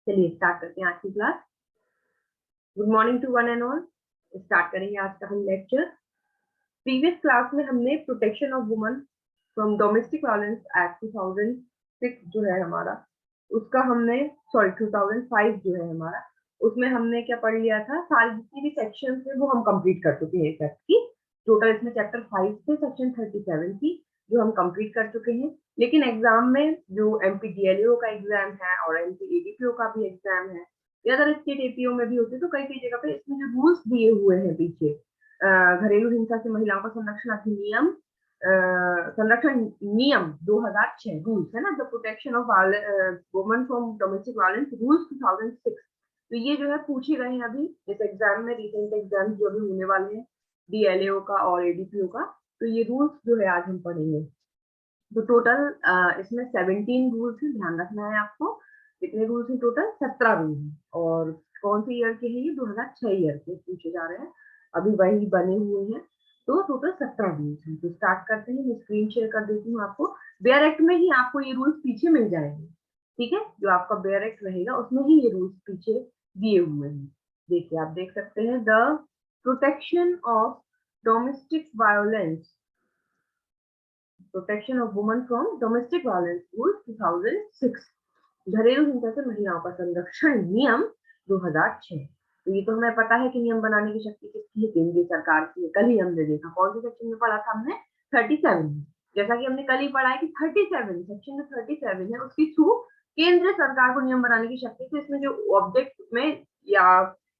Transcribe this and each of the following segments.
चलिए स्टार्ट करते हैं आज की class. Good morning to one and all. Start करेंगे आज का हम लेक्चर। प्रीवियस क्लास में हमने protection of woman from domestic violence act 2006 जो है हमारा, उसका हमने 2005 जो है हमारा, उसमें हमने क्या पढ़ लिया था, सारी जितनी भी सेक्शन थे वो हम कंप्लीट कर चुके हैं। इस एक्ट की टोटल इसमें चैप्टर 5 से सेक्शन 37 की जो हम कंप्लीट कर चुके हैं। लेकिन एग्जाम में जो एमपीडीएलओ का एग्जाम है और एमपीएडीपीओ का भी एग्जाम है या अदर स्टेट एपीओ में भी होते, तो कई कई जगह पे इसमें जो रूल्स दिए हुए हैं पीछे, घरेलू हिंसा से महिलाओं का संरक्षण अधिनियम, संरक्षण नियम 2006 रूल्स है ना, the protection of women from domestic violence rules 2006। तो ये जो है पूछ ही रहे हैं अभी इस एग्जाम में, रिसेंट एग्जाम जो भी होने वाले हैं डीएलएओ का और एडीपीओ का। तो ये रूल्स जो है आज हम पढ़ेंगे। तो टोटल इसमें 17 रूल्स हैं, ध्यान रखना है आपको। कितने रूल्स हैं टोटल? 17 रूल हैं। और कौन से ईयर के हैं ये? 2006 ईयर के पूछे जा रहे हैं, अभी वही बने हुए हैं। तो टोटल 17 रूल्स हैं। तो स्टार्ट करते हैं। मैं स्क्रीन शेयर कर देती हूँ आपको। बेयर एक्ट में ही आपको ये रूल्स पीछे मिल जाएंगे, ठीक है? जो आपका बेयर एक्ट रहेगा उसमें ही ये रूल्स पीछे दिए हुए हैं। देखिए, आप देख सकते हैं, the protection of domestic violence, protection of women from domestic violence rule 2006, घरेलू हिंसा से महिलाओं का संरक्षण नियम 2006। तो ये तो हमें पता है कि नियम बनाने की शक्ति किसकी है? केंद्रीय सरकार की है। कल ही हमने देखा, कौन से सेक्शन में पढ़ा था हमने? 37 में। जैसा कि हमने कल ही पढ़ा है कि 37 सेक्शन जो 37 है उसकी थ्रू केंद्र सरकार को नियम बनाने की शक्ति। तो इसमें जो ऑब्जेक्ट में या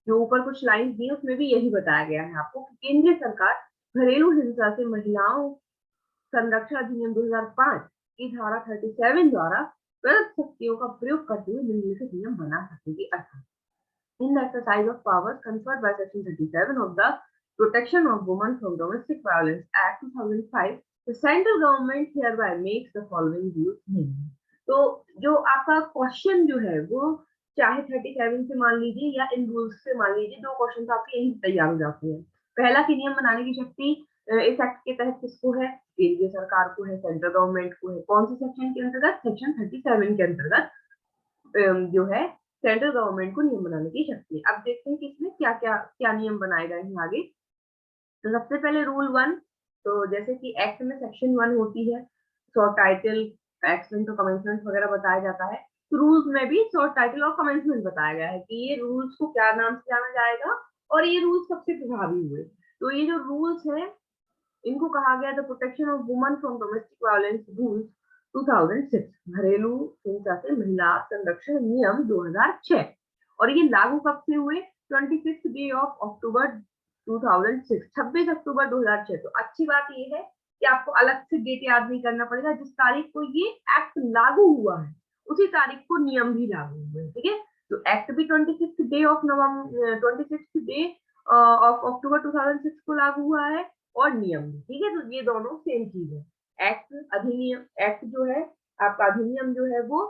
जो ऊपर कुछ लाइन दी उसमें भी यही बताया गया है आपको कि केंद्रीय सरकार घरेलू हिंसा से महिलाओं संरक्षण अधिनियम 2005 की धारा 37 द्वारा प्रदत्त शक्तियों का प्रयोग करते हुए निम्नलिखित नियम बना सकेगी। अर्थात in the exercise of powers conferred by section 37 of the protection of women from domestic violence act 2005, the central government hereby makes the following rules. तो जो आपका क्वेश्चन जो है वो चाहे 37 से मान लीजिए या इन रूल्स से मान लीजिए, दो क्वेश्चन आपके यही तैयार हो जाते हैं। पहला कि नियम बनाने की शक्ति इस एक्ट के तहत किसको है? केंद्रीय सरकार को है, सेंट्रल गवर्नमेंट को है। कौन से सेक्शन के अंतर्गत? सेक्शन 37 के अंतर्गत जो है सेंट्रल गवर्नमेंट को नियम बनाने की शक्ति है। अब देखते हैं कि इसमें क्या क्या क्या नियम बनाए गए हैं आगे। तो सबसे पहले रूल 1, तो जैसे कि एक्ट में सेक्शन 1 होती है, शॉर्ट टाइटल, एक्समेंट और कमेंसमेंट वगैरह बताया जाता है। तो रूल्स में भी शॉर्ट टाइटल और कमेंसमेंट बताया गया है कि ये रूल्स को क्या नाम से जाना जाएगा और ये रूल्स सबसे प्रभावी हुए। तो ये जो रूल्स है इनको कहा गया the protection of women from domestic violence rules 2006, घरेलू हिंसा से महिला संरक्षण नियम 2006। और ये लागू कब से हुए? 26 डे ऑफ अक्टूबर 2006, 26 अक्टूबर 2006। तो अच्छी बात ये है कि आपको अलग से डेट याद नहीं करना पड़ेगा। जिस तारीख को ये एक्ट लागू हुआ है उसी तारीख को नियम भी लागू हुए, ठीक है? तो एक्ट भी 26 day of November 26 day of October 2006 को लागू हुआ है और नियम भी, ठीक है? तो ये दोनों सेम चीज है। एक्ट, अधिनियम, एक्ट जो है आपका, अधिनियम जो है वो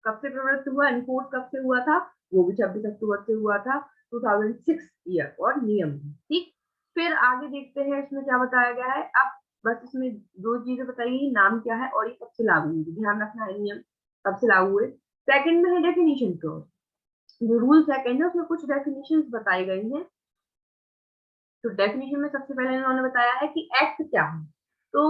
कब से प्रवृत्त हुआ, इनफोर्स कब से हुआ था? वो भी 26 अक्टूबर से हुआ था 2006 ईयर, और नियम भी, ठीक। फिर आगे देखते हैं इसमें क्या बताया गया है। अब बस इसमें दो चीजें बताइए, नाम क्या है और ये कब से लागू हुई, ध्यान रखना है, नियम कब से लागू हुए। सेकंड में है डेफिनेशन क्लॉज। जो रूल सेकंड है उसमें कुछ डेफिनेशंस बताई गई हैं। तो डेफिनेशन में सबसे पहले इन्होंने बताया है कि एक्ट क्या है। तो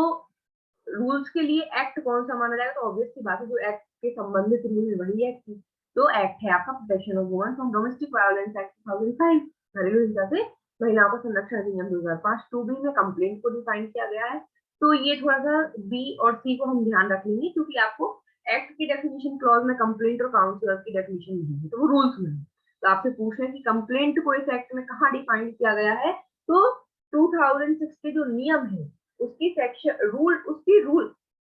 रूल्स के लिए एक्ट कौन सा माना जाएगा? तो ऑब्वियस सी बात है, जो एक्ट के संबंधित रूल है वही एक्ट है। तो एक्ट है आपका protection of women from domestic violence act 2005, घरेलू हिंसा से महिलाओं का संरक्षण अधिनियम 2005। 2B में कंप्लेंट को डिफाइन किया गया है। तो ये थोड़ा सा बी और सी को हम ध्यान रख लेंगे, क्योंकि आपको एक्ट की डेफिनेशन क्लॉज में कंप्लेंट और काउंसलर की डेफिनेशन नहीं है, तो वो रूल्स में है। तो आपसे पूछ रहे हैं कि कंप्लेंट को इस एक्ट में कहाँ डिफाइन किया गया है? तो 2006 के जो नियम है उसकी सेक्शन रूल, उसकी रूल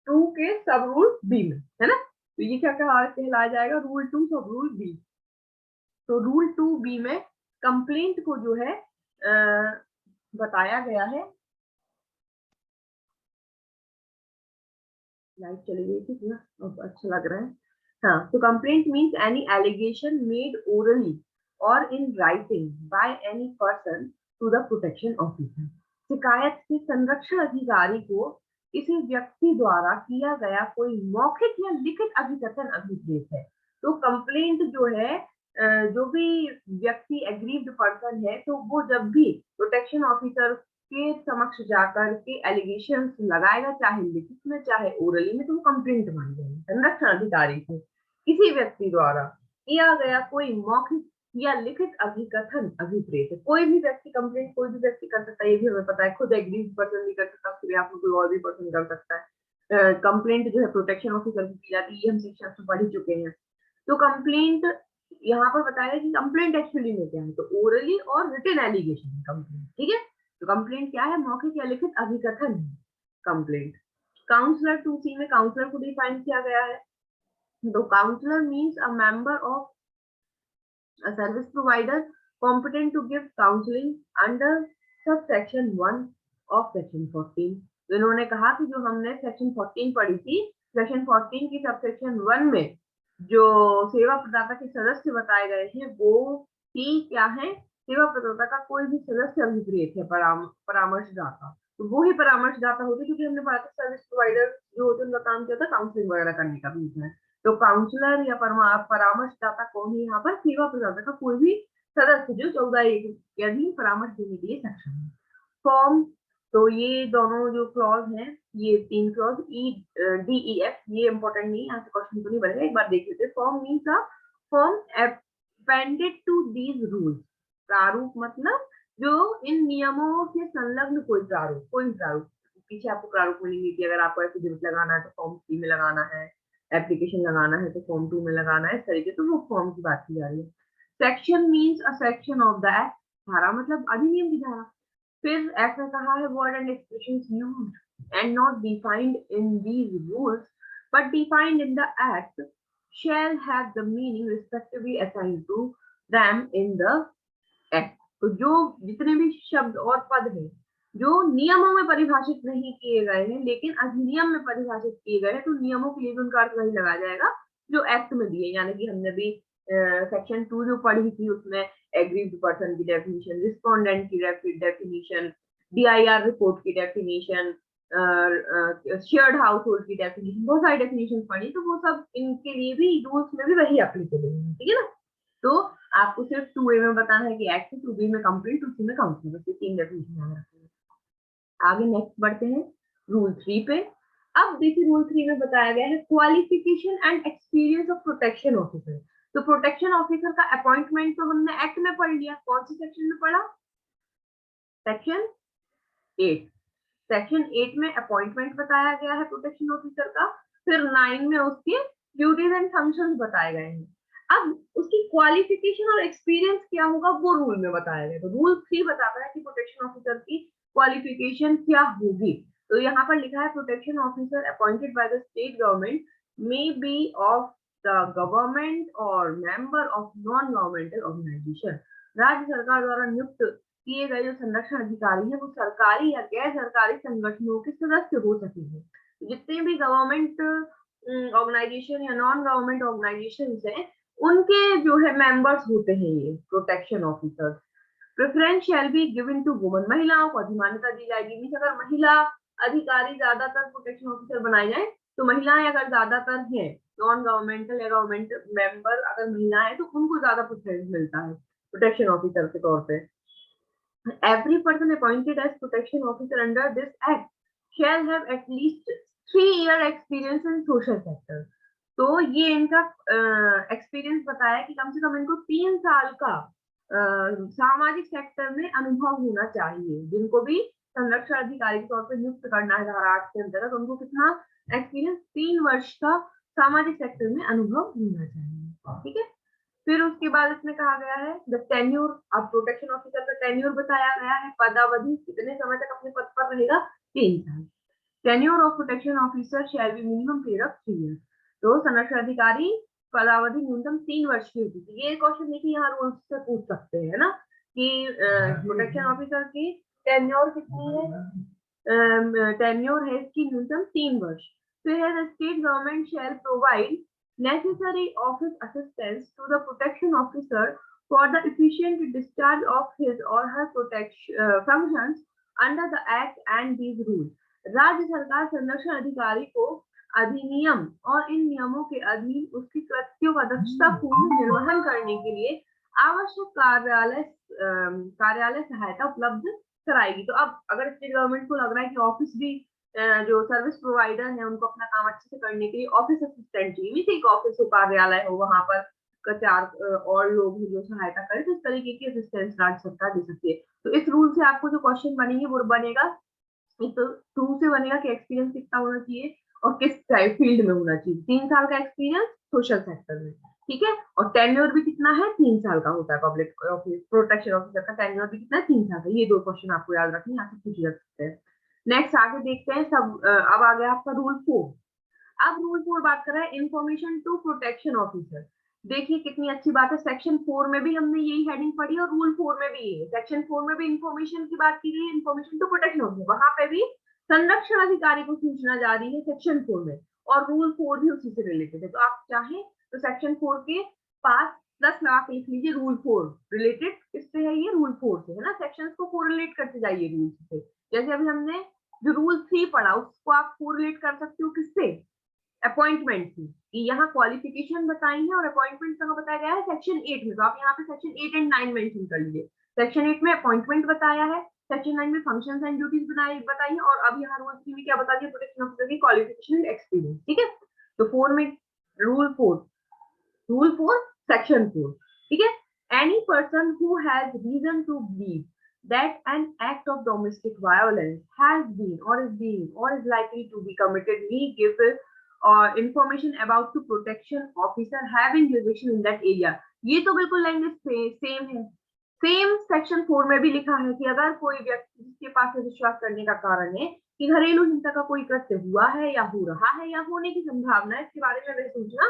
2 के सब रूल बी में, है ना? तो ये क्या कहलाया जाएगा? रूल 2 सब रूल बी। तो रूल 2B में कंप्लेंट को जो है बताया गया है। लाइट चली गई थी ना, अब अच्छा लग रहा है। हाँ, तो complaint means any allegation made orally और in writing by any person to the protection officer. शिकायत के संरक्षण अधिकारी को किसी व्यक्ति द्वारा किया गया कोई मौखिक या लिखित अभिकथन अभिप्रेत है। तो कंप्लेंट जो है जो भी व्यक्ति एग्रीव्ड पर्सन है तो वो जब भी प्रोटेक्शन ऑफिसर के समक्ष जाकर के एलिगेशन लगाएगा, चाहे लिखित में चाहे ओरली में, तो वो कंप्लेंट मान जाएगी। संरक्षण अधिकारी से किसी व्यक्ति द्वारा किया गया कोई मौखिक या लिखित अभिकथन अभिप्रेत, कोई भी व्यक्ति कंप्लेंट कोई भी व्यक्ति कर सकता है, ये भी हमें पता है, खुद एग्रीव्ड पर्सन भी कर सकता है, फिर आप कोई और भी पर्सन कर सकता है। कंप्लेंट जो है प्रोटेक्शन ऑफिसर की जाती है, ये हम शिक्षा में पढ़ चुके हैं। तो कंप्लेंट यहाँ पर बताया कि कंप्लेंट एक्चुअली में क्या है, तो ओरली और रिटन एलिगेशन है कंप्लेंट, ठीक है। तो कंप्लेंट क्या है, मौखिक या लिखित अभिकथन है कंप्लेंट। काउंसलर 2C में काउंसलर को डिफाइन किया गया है। तो counsellor means a member of a service provider competent to give counseling under subsection 1 of section 14। तो इन्होंने कहा कि जो हमने सेक्शन 14 पढ़ी थी, सेक्शन 14 की सबसेक्शन 1 में जो सेवा प्रदाता के सदस्य बताए गए हैं वो ही क्या है, सेवा प्रदाता का कोई भी सदस्य अभिप्रेत है, परामर्शदाता, तो वो ही परामर्शदाता होते, क्योंकि हमने पढ़ा था सर्विस प्रोवाइडर जो होते हैं उनका काम क्या होता है, काउंसलिंग वगैरह करने का बीच में। तो काउंसलर या परामर्शदाता कौन है, यहाँ पर सेवा प्रदाता का कोई भी सदस्य जो 14 के अधीन परामर्श देने के लिए सक्षम है। फॉर्म, तो ये दोनों जो क्लॉज हैं, ये 3 क्लॉज DEF, ये इंपॉर्टेंट नहीं, यहाँ से क्वेश्चन तो नहीं बनेगा, एक बार देख लेते हैं। Form means a form appended to these rules. प्रारूप मतलब जो इन नियमों से संलग्न कोई प्रारूप, पीछे आपको प्रारूप मिलेंगे कि अगर आपको एफिडेविट लगाना है तो फॉर्म 3 में लगाना है, एप्लीकेशन लगाना है तो फॉर्म 2 में लगाना है, इस तरीके से वो फॉर्म की बात की जा रही है। Section means a section of the act, धारा मतलब अधिनियम की धारा। फिर एक्ट में कहा है word and expressions used and not defined in these rules but defined in the act shall have the meaning respectively assigned to them in the act। तो जो जितने भी शब्द और पद हैं जो नियमों में परिभाषित नहीं किए गए हैं लेकिन अधिनियम में परिभाषित किए गए हैं, तो नियमों के लिए भी उनका अर्थ वही लगाया जाएगा जो एक्ट में दिए। यानी कि हमने भी सेक्शन 2 जो पढ़ी थी उसमें एग्रीव्ड पर्सन की डेफिनेशन, रिस्पोंडेंट की डेफिनेशन, DIR रिपोर्ट की डेफिनेशन, शेयर्ड हाउस होल्ड की डेफिनेशन, बहुत सारी डेफिनेशन पढ़ी, तो वो सब इनके लिए भी रूल्स में भी वही एप्लीकेबल है, ठीक है ना। तो आपको सिर्फ 2A में बताना है कि एक्ट, 2B में कंप्लीट, 2C में काउंसिल, बस ये 3 डेफिनेशन याद रखना है। आगे नेक्स्ट बढ़ते हैं रूल 3 पे। अब देखिए रूल 3 में बताया गया है qualification and experience of protection officer. तो प्रोटेक्शन ऑफिसर का अपॉइंटमेंट तो हमने एक्ट में पढ़ लिया, कौन सी सेक्शन में पढ़ा, सेक्शन 8। सेक्शन 8 में अपॉइंटमेंट बताया गया है प्रोटेक्शन ऑफिसर का, फिर 9 में उसके ड्यूटीज एंड फंक्शंस बताए गए हैं। अब उसकी क्वालिफिकेशन और एक्सपीरियंस क्या होगा वो रूल में बताया गया। तो रूल 3 बताता है कि प्रोटेक्शन ऑफिसर की क्वालिफिकेशन क्या होगी। तो यहाँ पर लिखा है protection officer appointed by the state government may be of the government और member of non governmental organisation. राज्य सरकार द्वारा नियुक्त किए गए जो संरक्षण अधिकारी है वो सरकारी या गैर सरकारी संगठनों के सदस्य हो सकेंगे। जितने भी गवर्नमेंट ऑर्गेनाइजेशन या नॉन गवर्नमेंट ऑर्गेनाइजेशन है उनके जो है मेंबर्स होते हैं ये protection officers. Preference shall be given to woman, महिलाओं को अधिमान्यता दी जाएगी। मीन्स अगर महिला अधिकारी ज्यादातर प्रोटेक्शन ऑफिसर बनाए जाए तो महिलाएं अगर ज्यादातर हैं, नॉन गवर्नमेंटल या गवर्नमेंट मेंबर अगर महिलाएं तो उनको ज्यादा प्रेफरेंस मिलता है प्रोटेक्शन ऑफिसर के तौर पे। Every person appointed as protection officer under this act shall have at least 3-year experience in social sector। तो ये इनका एक्सपीरियंस बताया कि कम से कम इनको 3 साल का सामाजिक सेक्टर में अनुभव होना चाहिए। जिनको भी संरक्षण अधिकारी के तौर पर नियुक्त करना है धारा 8 के अंतर्गत, उनको कितना एक्सपीरियंस, 3 वर्ष का सामाजिक सेक्टर में अनुभव होना चाहिए, ठीक है। फिर उसके बाद इसमें कहा गया है द टेन्योर। अब प्रोटेक्शन ऑफिसर का टेन्योर बताया गया है, पदावधि कितने समय तक अपने पद पर रहेगा, 3 साल। Tenure of protection officer shall be minimum period of 3 years. तो संरक्षण अधिकारी पदावधि न्यूनतम 3 वर्ष की होती थी। ये क्वेश्चन देखिए यहाँ रूल्स से पूछ सकते हैं ना कि प्रोटेक्शन ऑफिसर की टेन्योर कितनी है, टेन्योर है इसकी न्यूनतम 3 वर्ष। फिर है the state government shell provide necessary office assistance to the protection officer for the efficient discharge of his or her functions under the act and these rules। राज्य सरकार संरक्षण अधिकारी को अधिनियम और इन नियमों के अधीन उसकी कृत्यों का दक्षतापूर्ण निर्वहन करने के लिए आवश्यक कार्यालय सहायता उपलब्ध कराएगी। तो अब अगर स्टेट गवर्नमेंट को लग रहा है कि ऑफिस भी जो सर्विस प्रोवाइडर है उनको अपना काम अच्छे से करने के लिए ऑफिस असिस्टेंट चाहिए, एक ऑफिस हो, कार्यालय हो, वहां पर 4 और लोग जो सहायता करें, तो इस तरीके की असिस्टेंस राज्य सरकार दे सकती है। तो इस रूल से आपको जो क्वेश्चन बनेंगे वो बनेगा, एक तो 2 से बनेगा कि एक्सपीरियंस कितना होना चाहिए और किस टाइप फील्ड में होना चाहिए। 3 साल का एक्सपीरियंस सोशल सेक्टर में, ठीक है। और टेन्योर भी कितना है, 3 साल का होता है। पब्लिक ऑफिस प्रोटेक्शन ऑफिसर का टेन्योर भी कितना है, 3 साल का। ये 2 क्वेश्चन आपको याद रखने, यहाँ से पूछ सकते हैं। नेक्स्ट आगे देखते हैं सब। अब आ गया आपका रूल 4। अब रूल 4 बात कर रहा है इन्फॉर्मेशन टू प्रोटेक्शन ऑफिसर। देखिए कितनी अच्छी बात है, सेक्शन 4 में भी हमने यही हेडिंग पढ़ी और रूल 4 में भी ये। सेक्शन 4 में भी इन्फॉर्मेशन की बात की गई है, इन्फॉर्मेशन टू प्रोटेक्शन ऑफिसर, वहां पे भी संरक्षण अधिकारी को सूचना जारी है सेक्शन 4 में, और रूल 4 भी उसी से रिलेटेड है। तो आप चाहें तो सेक्शन 4 के पास प्लस लगा के लिख लीजिए, रूल 4 रिलेटेड किससे है, ये रूल 4 से है ना। सेक्शंस को कोरिलेट करते जाइए रूल से। जैसे अभी हमने जो रूल 3 पढ़ा उसको आप कोरिलेट कर सकते हो किससे, अपॉइंटमेंट की, कि यहाँ क्वालिफिकेशन बताई है और अपॉइंटमेंट कहाँ बताया गया है, सेक्शन 8 में। तो आप यहाँ पे सेक्शन 8 एंड 9 मेंशन कर लीजिए। सेक्शन 8 में अपॉइंटमेंट बताया है, सेक्शन 9 में फंक्शंस एंड ड्यूटीज बताई है, और अब यहाँ रूल 3 में क्या बता दिया, प्रोटेक्शन ऑफिसर की क्वालिफिकेशन एंड एक्सपीरियंस, ठीक है। तो 4 में रूल 4 सेक्शन 4, ठीक है। Any person who has reason to believe that an act of domestic violence has been or is likely to be committed may give information about to protection officer having jurisdiction in that area। ये तो बिल्कुल language same है। Same section 4 में भी लिखा है कि अगर कोई व्यक्ति जिसके पास विश्वास करने का कारण है कि घरेलू हिंसा का कोई कृत्य हुआ है या हो रहा है या होने की संभावना है, इसके बारे में वह सूचना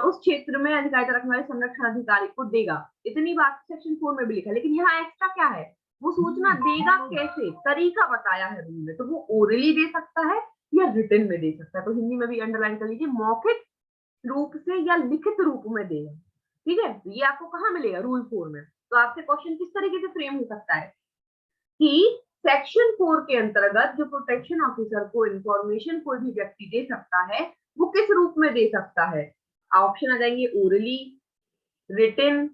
उस क्षेत्र में अधिकारिता रखने वाले संरक्षण अधिकारी को देगा। इतनी बात सेक्शन 4 में भी लिखा है, लेकिन यहाँ एक्स्ट्रा क्या है, वो सूचना देगा कैसे, तरीका बताया है रूल में। तो वो ओरली दे सकता है या रिटन में दे सकता है। तो हिंदी में भी अंडरलाइन कर लीजिए, मौखिक रूप से या लिखित रूप में देगा, ठीक है। ये आपको कहाँ मिलेगा, रूल 4 में। तो आपसे क्वेश्चन किस तरीके से फ्रेम हो सकता है कि सेक्शन 4 के अंतर्गत जो प्रोटेक्शन ऑफिसर को इंफॉर्मेशन कोई भी व्यक्ति दे सकता है, वो किस रूप में दे सकता है। ऑप्शन आ जाएंगे, ओरली, रिटन,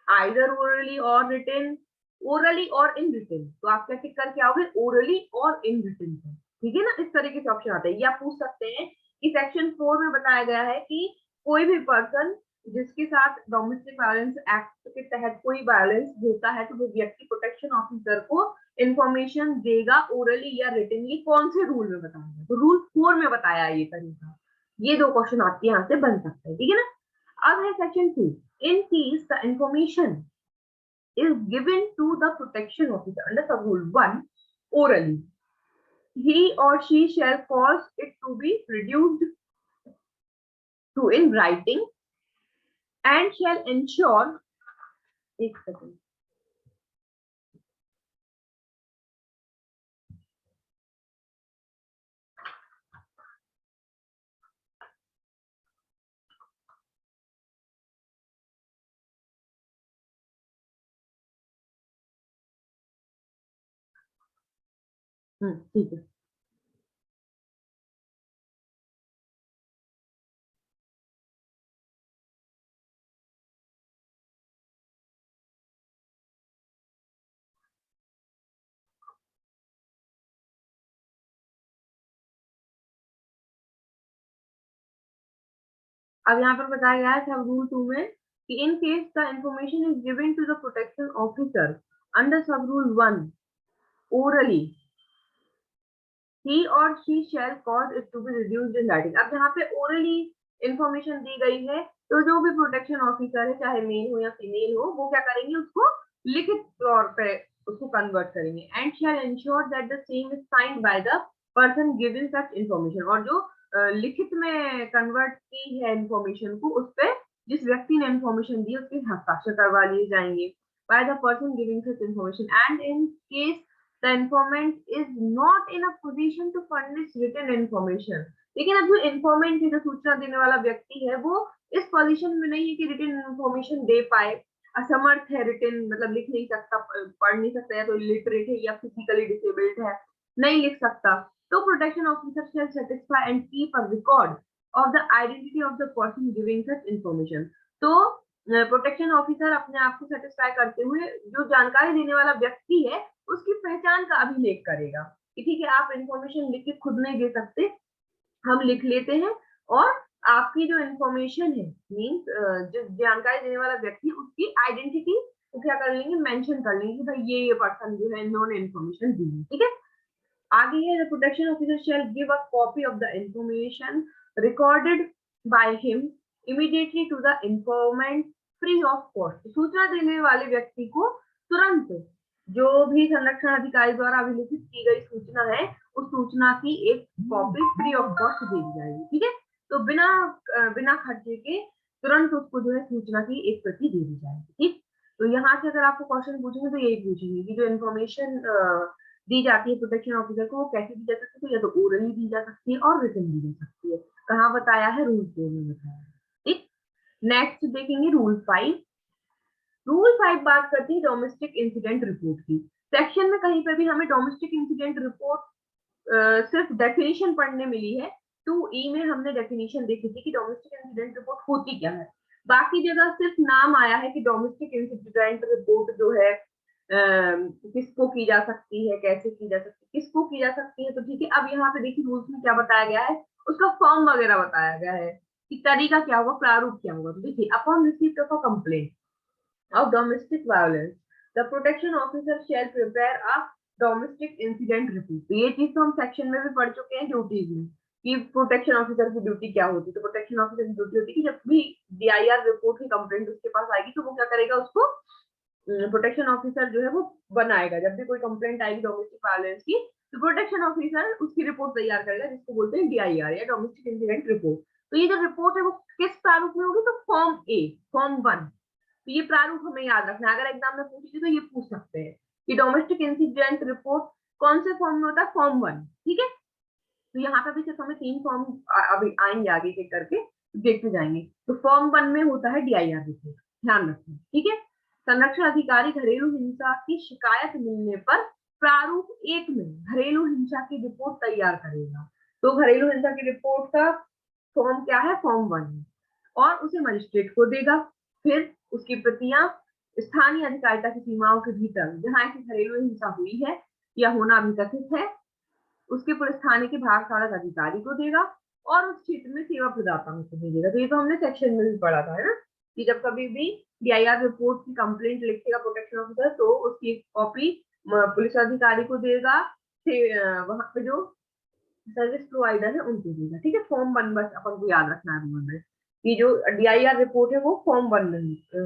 आइदर ओरली और रिटन, ओरली और इन रिटन। तो आप क्या टिक करके आओगे, ओरली और इन रिटन, ठीक है ना। इस तरीके से ऑप्शन आता है। या पूछ सकते हैं कि सेक्शन 4 में बताया गया है कि कोई भी पर्सन जिसके साथ डोमेस्टिक वायलेंस एक्ट के तहत कोई वायलेंस होता है, तो वो व्यक्ति प्रोटेक्शन ऑफिसर को इंफॉर्मेशन देगा ओरली या रिटन। ये कौन से रूल में बताया है, तो रूल 4 में बताया है ये तरीका। ये 2 क्वेश्चन आपके यहाँ से बन सकते हैं, ठीक है ना। अब है section 2। in case the information is given to the protection officer under sub rule 1 orally, he or she shall cause it to be reduced to in writing and shall ensure, एक second, ठीक है। अब यहाँ पर बताया गया है सब रूल 2 में कि in case the information is given to the protection officer under sub rule 1 orally, he or she shall cause it to be reduced in writing। अब यहाँ पे orally इंफॉर्मेशन दी गई है, तो जो भी प्रोटेक्शन ऑफिसर है, चाहे मेल हो या फीमेल हो, वो क्या करेंगे, उसको लिखित तौर पे उसको कन्वर्ट करेंगे। And shall ensure that the same is signed by the person giving such information. और जो लिखित में कन्वर्ट की है इंफॉर्मेशन को, उस पे जिस व्यक्ति ने इंफॉर्मेशन दी उसके हस्ताक्षर करवा लिए जाएंगे by the person giving such information. And in case the informant is not in a position to furnish written information। लेकिन अब जो इन्फॉर्मेंट है, जो सूचना देने वाला व्यक्ति है, वो इस पोजीशन में नहीं है कि रिटन इन्फॉर्मेशन दे पाए, असमर्थ है, रिटन मतलब लिख नहीं सकता, पढ़ नहीं सकता, या तो इलिटरेट है या फिजिकली डिसेबल्ड है, नहीं लिख सकता। तो protection officer shell satisfy and keep a record of the identity of the person giving such information. तो प्रोटेक्शन ऑफिसर अपने आप को सेटिस्फाई करते हुए जो जानकारी देने वाला व्यक्ति है उसकी पहचान का अभिलेख करेगा कि ठीक है, आप इंफॉर्मेशन लिख के खुद नहीं दे सकते, हम लिख लेते हैं, और आपकी जो इंफॉर्मेशन है मीन्स जो जानकारी देने वाला व्यक्ति उसकी आइडेंटिटी को क्या कर लेंगे, मेंशन कर लेंगे कि भाई ये पर्सन जो है इन्होंने इंफॉर्मेशन दी है। ठीक है, आगे है protection officer shall give a copy of the information recorded by him immediately to the informant free of cost. सूचना देने वाले व्यक्ति को तुरंत जो भी संरक्षण अधिकारी द्वारा अभिलिखित की गई सूचना है उस सूचना की एक कॉपी फ्री ऑफ कॉस्ट दे दी जाएगी। ठीक है, तो बिना खर्चे के तुरंत उसको जो है सूचना की एक प्रति दे दी जाएगी। ठीक, तो यहाँ से अगर आपको क्वेश्चन पूछेंगे तो यही पूछेंगे कि जो इन्फॉर्मेशन दी जाती है प्रोटेक्शन ऑफिसर को वो कैसे दी जा सकती है, या तो ओरली दी जा सकती है और रिटन दी जा सकती है। कहाँ बताया है, रूल 4 में बताया है। ठीक, नेक्स्ट देखेंगे रूल 5। रूल 5 बात करती है डोमेस्टिक इंसिडेंट रिपोर्ट की। सेक्शन में कहीं पे भी हमें डोमेस्टिक इंसिडेंट रिपोर्ट सिर्फ डेफिनेशन पढ़ने मिली है। 2E में हमने डेफिनेशन देखी थी कि डोमेस्टिक इंसिडेंट रिपोर्ट होती क्या है। बाकी जगह सिर्फ नाम आया है कि डोमेस्टिक इंसिडेंट रिपोर्ट जो है किसको की जा सकती है, कैसे की जा सकती है, किसको की जा सकती है। तो ठीक है, अब यहाँ पे देखिए रूल्स में क्या बताया गया है, उसका फॉर्म वगैरह बताया गया है कि तरीका क्या होगा, प्रारूप क्या होगा। तो देखिए, upon receipt of a complaint of domestic violence, the protection officer shall prepare a domestic incident report। तो ये चीज तो हम सेक्शन में भी पढ़ चुके हैं ड्यूटीज में कि प्रोटेक्शन ऑफिसर की ड्यूटी क्या होती है। तो प्रोटेक्शन ऑफिसर की ड्यूटी होती है कि जब भी DIR रिपोर्ट की कंप्लेंट उसके पास आएगी तो वो क्या करेगा, उसको प्रोटेक्शन ऑफिसर जो है वो बनाएगा। जब भी कोई कंप्लेंट आएगी डोमेस्टिक वायलेंस की तो प्रोटेक्शन ऑफिसर उसकी रिपोर्ट तैयार करेगा जिसको बोलते हैं DIR या डोमेस्टिक इंसिडेंट रिपोर्ट। तो ये जो रिपोर्ट है वो किस प्रारूप में होगी, तो फॉर्म A, फॉर्म 1। तो ये प्रारूप हमें याद रखना है, अगर एग्जाम में पूछे तो ये पूछ सकते हैं कि डोमेस्टिक इंसिडेंट रिपोर्ट कौन से फॉर्म में होता है, फॉर्म 1। ठीक है, तो यहाँ पे भी सिर्फ हमें 3 फॉर्म अभी आएंगे आगे के करके देखते जाएंगे। तो फॉर्म 1 में होता है DIR रिपोर्ट, ध्यान रखना। ठीक है, संरक्षण अधिकारी घरेलू हिंसा की शिकायत मिलने पर प्रारूप 1 में घरेलू हिंसा की रिपोर्ट तैयार करेगा। तो घरेलू हिंसा की रिपोर्ट का फॉर्म क्या है, फॉर्म 1 है, और उसे मजिस्ट्रेट को देगा। फिर उसकी प्रतियां स्थानीय अधिकारिता की सीमाओं के भीतर जहां ऐसी घरेलू हिंसा हुई है या होना अभी कथित है उसके पुलिस थाने के भागशाला अधिकारी को देगा और उस क्षेत्र में सेवा प्रदाताओं को भेजेगा। तो ये तो हमने सेक्शन में भी पढ़ा था, है ना, कि जब कभी भी DIR रिपोर्ट की कंप्लेंट लिखेगा प्रोटेक्शन ऑफिसर तो उसकी कॉपी पुलिस अधिकारी को देगा, वहां पे जो सर्विस प्रोवाइडर है उनको देगा। ठीक है, फॉर्म 1 बस अपन को याद रखना है में कि जो DIR रिपोर्ट है वो फॉर्म 1 में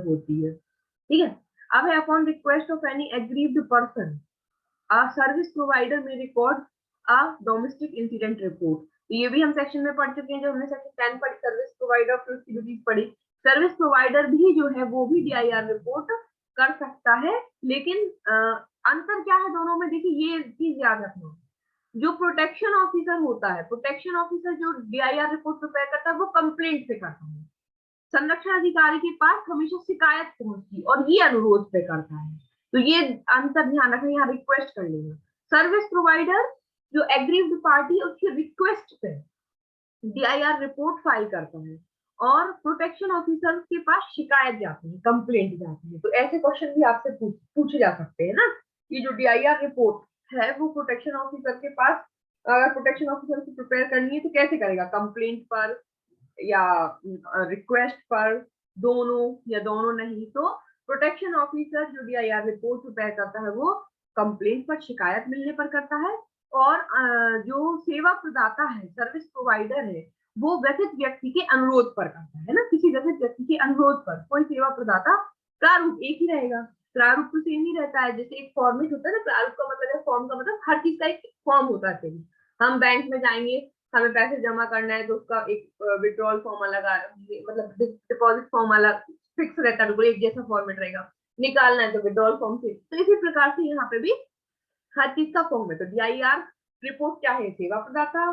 होती है। ठीक है, अब है upon request of any aggrieved person a service provider may record a domestic incident report। तो ये भी हम सेक्शन में पढ़ चुके हैं, जो हमने सेक्शन 10 पढ़ी सर्विस प्रोवाइडर, फिर उसकी ड्यूटीज पढ़ी। सर्विस प्रोवाइडर भी जो है वो भी DIR रिपोर्ट कर सकता है, लेकिन अंतर क्या है दोनों में, देखिए ये चीज याद रखना। जो प्रोटेक्शन ऑफिसर होता है, प्रोटेक्शन ऑफिसर जो DIR रिपोर्ट प्रिपेयर करता है वो कंप्लेंट पे करता है, संरक्षण अधिकारी के पास हमेशा शिकायत पहुंचती और ये अनुरोध पे करता है। तो ये अंतर ध्यान रखना, यहाँ रिक्वेस्ट कर लेना। सर्विस प्रोवाइडर जो एग्रीव्ड पार्टी है उसकी रिक्वेस्ट पे DIR रिपोर्ट फाइल करता है और प्रोटेक्शन ऑफिसर के पास शिकायत जाती है, कंप्लेंट जाती है। तो ऐसे क्वेश्चन भी आपसे पूछे जा सकते हैं ना, ये जो DIR रिपोर्ट है वो प्रोटेक्शन ऑफिसर के पास, अगर प्रोटेक्शन ऑफिसर को प्रिपेयर करनी है तो कैसे करेगा, कंप्लेंट पर या रिक्वेस्ट पर, दोनों या दोनों नहीं। तो प्रोटेक्शन ऑफिसर जो DIR रिपोर्ट प्रिपेयर करता है वो कंप्लेंट पर, शिकायत मिलने पर करता है, और जो सेवा प्रदाता है, सर्विस प्रोवाइडर है, वो व्यथित व्यक्ति के अनुरोध पर करता है ना, किसी व्यथित व्यक्ति के अनुरोध पर कोई सेवा प्रदाता। प्रारूप एक ही रहेगा, प्रारूप तो सेम ही रहता है, जैसे एक फॉर्मेट होता है ना, प्रारूप का मतलब है, फॉर्म का मतलब हर चीज का एक फॉर्म होता है। हम बैंक में जाएंगे, हमें पैसे जमा करना है तो उसका एक विड्रॉल फॉर्म अलग, मतलब डिपॉजिट फॉर्म अलग फिक्स रहता है, बिल्कुल एक जैसा फॉर्मेट रहेगा। निकालना है तो विड्रॉल फॉर्म से। तो इसी प्रकार से यहाँ पे भी हर चीज का फॉर्म है। तो DIR रिपोर्ट चाहे सेवा प्रदाता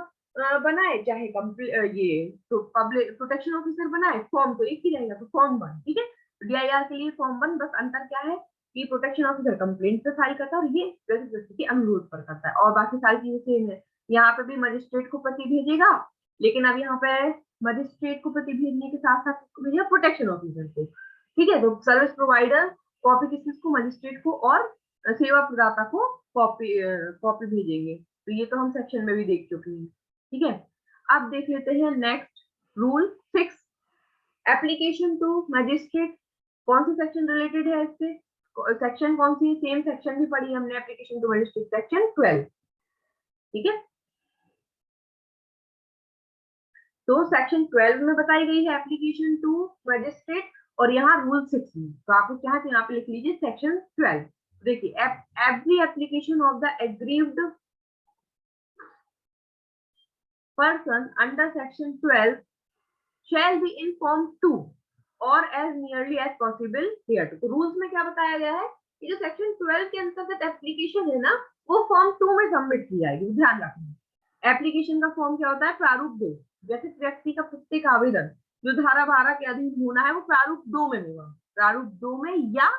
बनाए, चाहे ये तो पब्लिक प्रोटेक्शन ऑफिसर बनाए, फॉर्म तो एक ही रहेगा, तो फॉर्म 1। ठीक है, DIR के लिए फॉर्म 1, बस अंतर क्या है कि प्रोटेक्शन ऑफिसर कंप्लेंट पे फाइल करता है और ये व्यक्ति के अनुरोध पर करता है, और बाकी सारी चीजें सेम है। यहाँ पे भी मजिस्ट्रेट को प्रति भेजेगा, लेकिन अब यहाँ पे मजिस्ट्रेट को प्रति भेजने के साथ साथ किसको भेजेगा, प्रोटेक्शन ऑफिसर को। ठीक है, तो सर्विस प्रोवाइडर कॉपी किसको, मजिस्ट्रेट को और सेवा प्रदाता को कॉपी भेजेंगे। तो ये तो हम सेक्शन में भी देख चुके हैं। ठीक है, अब देख लेते हैं next rule 6, application to magistrate. कौन सी सेक्शन रिलेटेड है इससे, सेक्शन कौन सी, सेम सेक्शन भी पढ़ी हमने, एप्लीकेशन टू मजिस्ट्रेट सेक्शन 12। ठीक है, तो सेक्शन 12 में बताई गई है एप्लीकेशन टू मजिस्ट्रेट, और यहाँ रूल 6 में। तो आपको क्या है, तो यहाँ पे लिख लीजिए सेक्शन 12। देखिए, every application of the aggrieved person under section 12 shall be informed to or as nearly as possible hereto। तो रूल्स में क्या बताया गया है कि जो सेक्शन 12 के अंतर्गत एप्लीकेशन है ना, वो फॉर्म 2 में सबमिट की जाएगी। ध्यान रखना, एप्लीकेशन का फॉर्म क्या होता है, प्रारूप 2। जैसे व्यक्ति का प्रत्येक आवेदन जो धारा 12 के अधीन होना है वो प्रारूप 2 में होगा, प्रारूप 2 में या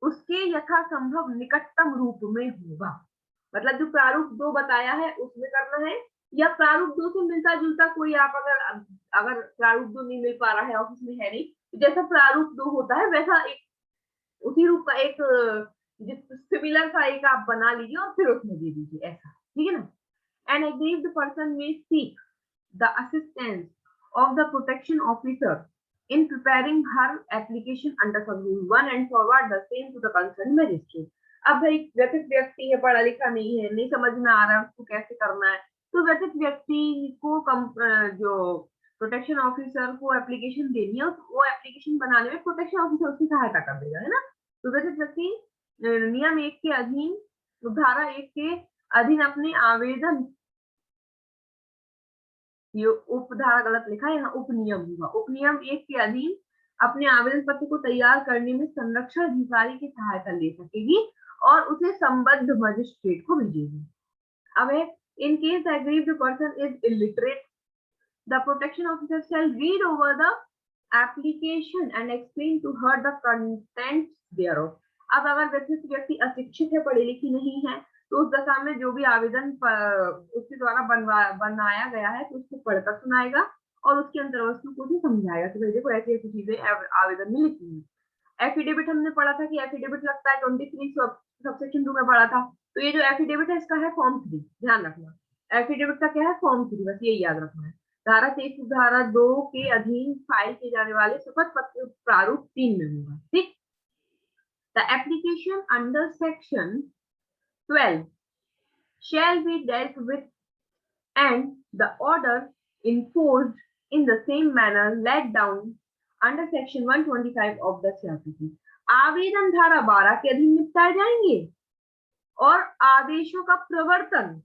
उसके यथासंभव निकटतम रूप में होगा। मतलब जो प्रारूप 2 बताया है उसमें करना है, या प्रारूप 2 से मिलता जुलता कोई आप अगर प्रारूप 2 नहीं मिल पा रहा है, ऑफिस में है नहीं, तो जैसा प्रारूप 2 होता है वैसा एक उसी रूप का एक सिमिलर सा एक आप बना लीजिए और फिर उसमें दे दीजिए, ऐसा। ठीक है ना। एन एग्रीव्ड पर्सन में seek the assistance of the protection officer in preparing her application under sub rule 1 and forward the same to the concerned magistrate। अब भाई व्यथित व्यक्ति है, पढ़ा लिखा नहीं है, नहीं समझ में आ रहा है उसको कैसे करना है, तो व्यथित व्यक्ति को जो प्रोटेक्शन ऑफिसर को एप्लीकेशन देनी है, वो एप्लीकेशन बनाने में प्रोटेक्शन ऑफिसर उसकी सहायता कर देगा, है ना। तो व्यथित व्यक्ति नियम 1 के अधीन, धारा 1 के अधीन अपने आवेदन, ये उपधारा गलत लिखा है, यहाँ उपनियम होगा, उपनियम 1 के अधीन अपने आवेदन पत्र को तैयार करने में संरक्षण अधिकारी की सहायता ले सकेगी और उसे संबद्ध मजिस्ट्रेट को भेजेगी। अब है, in case the aggrieved person is illiterate, the protection officer shall read over the application and explain to her the contents thereof. अब अगर व्यक्ति अशिक्षित है, पढ़ी लिखी नहीं है, तो उस दशा में जो भी आवेदन उसके द्वारा बनाया गया है तो उसको पढ़कर सुनाएगा और उसके अंतर्वस्तु को भी समझाएगा कि भाई देखो ऐसी ऐसी चीजें आवेदन में लिखी है। एफिडेविट हमने पढ़ा था कि एफिडेविट लगता है 23 सबसेक्शन 2 में पढ़ा था। तो ये जो एफिडेविट है इसका है फॉर्म 3, ध्यान रखना, एफिडेविट का क्या है, फॉर्म 3, बस ये याद रखना है। धारा 23 धारा 2 के अधीन फाइल किए जाने वाले शपथ पत्र प्रारूप 3 में होगा। ठीक, the application under section 12 shall be dealt with and the order enforced in the same manner laid down under section 125 of the CRPC। आवेदन धारा 12 के अधीन निपटाए जाएंगे और आदेशों का प्रवर्तन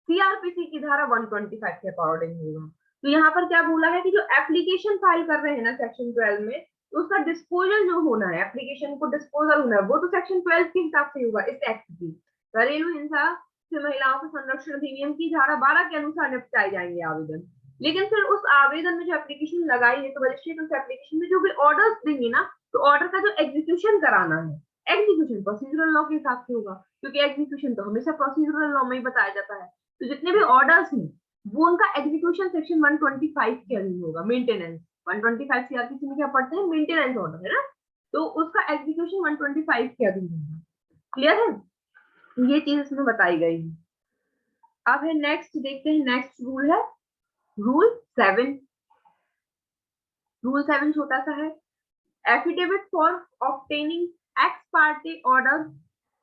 सीआरपीसी की धारा 125 के अकॉर्डिंग होगा। तो यहाँ पर क्या बोला है कि जो एप्लीकेशन फाइल कर रहे हैं ना सेक्शन 12 में, तो उसका डिस्पोजल जो होना है, एप्लीकेशन को डिस्पोजल होना है, वो तो सेक्शन 12 के हिसाब से होगा इस एक्ट की। घरेलू हिंसा से महिलाओं के संरक्षण अधिनियम की धारा 12 के अनुसार निपटाए जाएंगे आवेदन। लेकिन फिर उस आवेदन में जो एप्लीकेशन लगाई है, तो मजिस्ट्रेट उस एप्लीकेशन में जो भी ऑर्डर्स देंगे ना, तो ऑर्डर का जो एग्जीक्यूशन कराना है, एग्जीक्यूशन प्रोसीजरल लॉ के हिसाब से होगा, क्योंकि एग्जीक्यूशन तो हमेशा प्रोसीजरल लॉ में ही बताया जाता है। तो जितने भी ऑर्डर्स हैं वो उनका एग्जीक्यूशन सेक्शन 125 के अधीन होगा। मेंटेनेंस 125 सीआरपीसी में क्या पढ़ते हैं, मेंटेनेंस ऑर्डर, है ना, तो उसका एग्जीक्यूशन 125 के अधीन होगा। क्लियर है, ये चीज इसमें बताई गई है। अब है नेक्स्ट, देखते हैं नेक्स्ट रूल है रूल 7। रूल 7 छोटा सा है, affidavit for obtaining x party order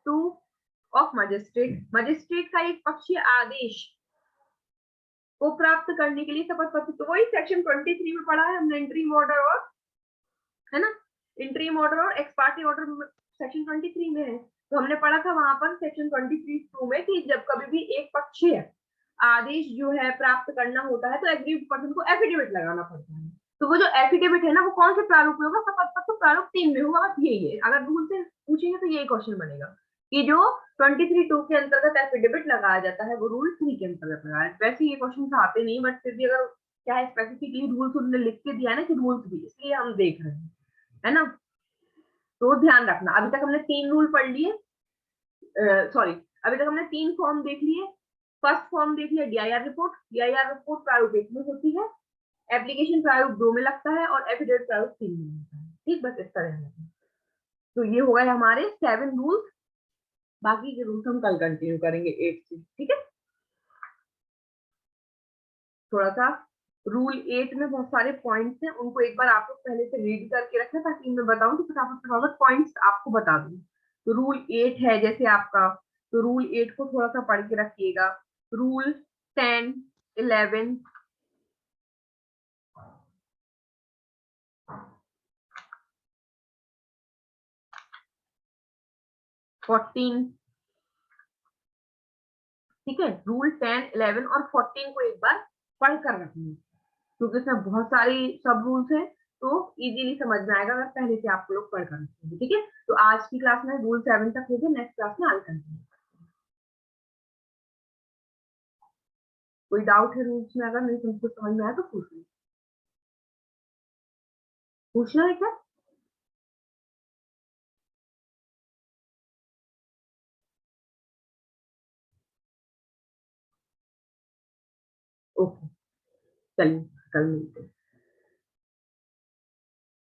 two of magistrate. Magistrate का एक पक्षीय आदेश को प्राप्त करने के लिए शपथ पत्र, तो वही सेक्शन 23 में पढ़ा है हमने, इंटरिम ऑर्डर और, है ना, इंटरिम ऑर्डर और एक्स पार्टी ऑर्डर सेक्शन 23 में है। तो हमने पढ़ा था वहां पर सेक्शन 23(2) में कि जब कभी भी एक पक्षीय आदेश जो है प्राप्त करना होता है तो एग्रीव्ड पर्सन को एफिडेविट लगाना पड़ता है। तो वो जो एफिडेविट है ना, वो कौन से प्रारूप में होगा, शपथ पत्र प्रारूप 3 में होगा। बस यही है, अगर रूल से पूछेंगे तो यही क्वेश्चन बनेगा कि जो 23(2) के अंतर्गत एफिडेविट लगाया जाता है वो रूल 3 के अंतर्गत लगाया। वैसे ये क्वेश्चन आते नहीं, बट फिर भी अगर क्या है स्पेसिफिकली रूल्स उन्होंने लिख के दिया है ना कि रूल्स भी, इसलिए हम देख रहे हैं, है ना। तो ध्यान रखना, अभी तक हमने 3 रूल पढ़ लिए, सॉरी अभी तक हमने 3 फॉर्म देख लिए। फर्स्ट फॉर्म देख लिया डीआईआर रिपोर्ट। डीआईआर रिपोर्ट प्रारूप 1 में होती है, एप्लीकेशन प्रारूप 2 में लगता है और एफिडेविट प्रारूप 3 में होता है। ठीक, बस इस तरह है। तो ये हो गए हमारे 7 रूल्स। बाकी के रूल्स हम कल कंटिन्यू करेंगे 8 से। ठीक है, थोड़ा सा रूल 8 में बहुत सारे पॉइंट्स हैं, उनको एक बार आपको पहले से रीड करके रखना ताकि मैं बताऊं तो फटाफट फटाफट पॉइंट्स आपको बता दूं। तो रूल 8 है जैसे आपका, तो रूल 8 को थोड़ा सा पढ़ के रखिएगा। रूल 10, 11, 14, ठीक है, रूल 10, 11 और 14 को एक बार पढ़ कर रखना, क्योंकि इसमें बहुत सारी सब रूल्स हैं, तो इजीली समझ में आएगा अगर पहले से आप लोग पढ़ कर रखेंगे। ठीक है, तो आज की क्लास में रूल 7 तक हो गया, नेक्स्ट क्लास में आगे कंटिन्यू। कोई डाउट है रूल्स में? अगर नहीं तुमको समझ में आया तो पूछना है क्या? ओके, चलिए कल मिलते हैं।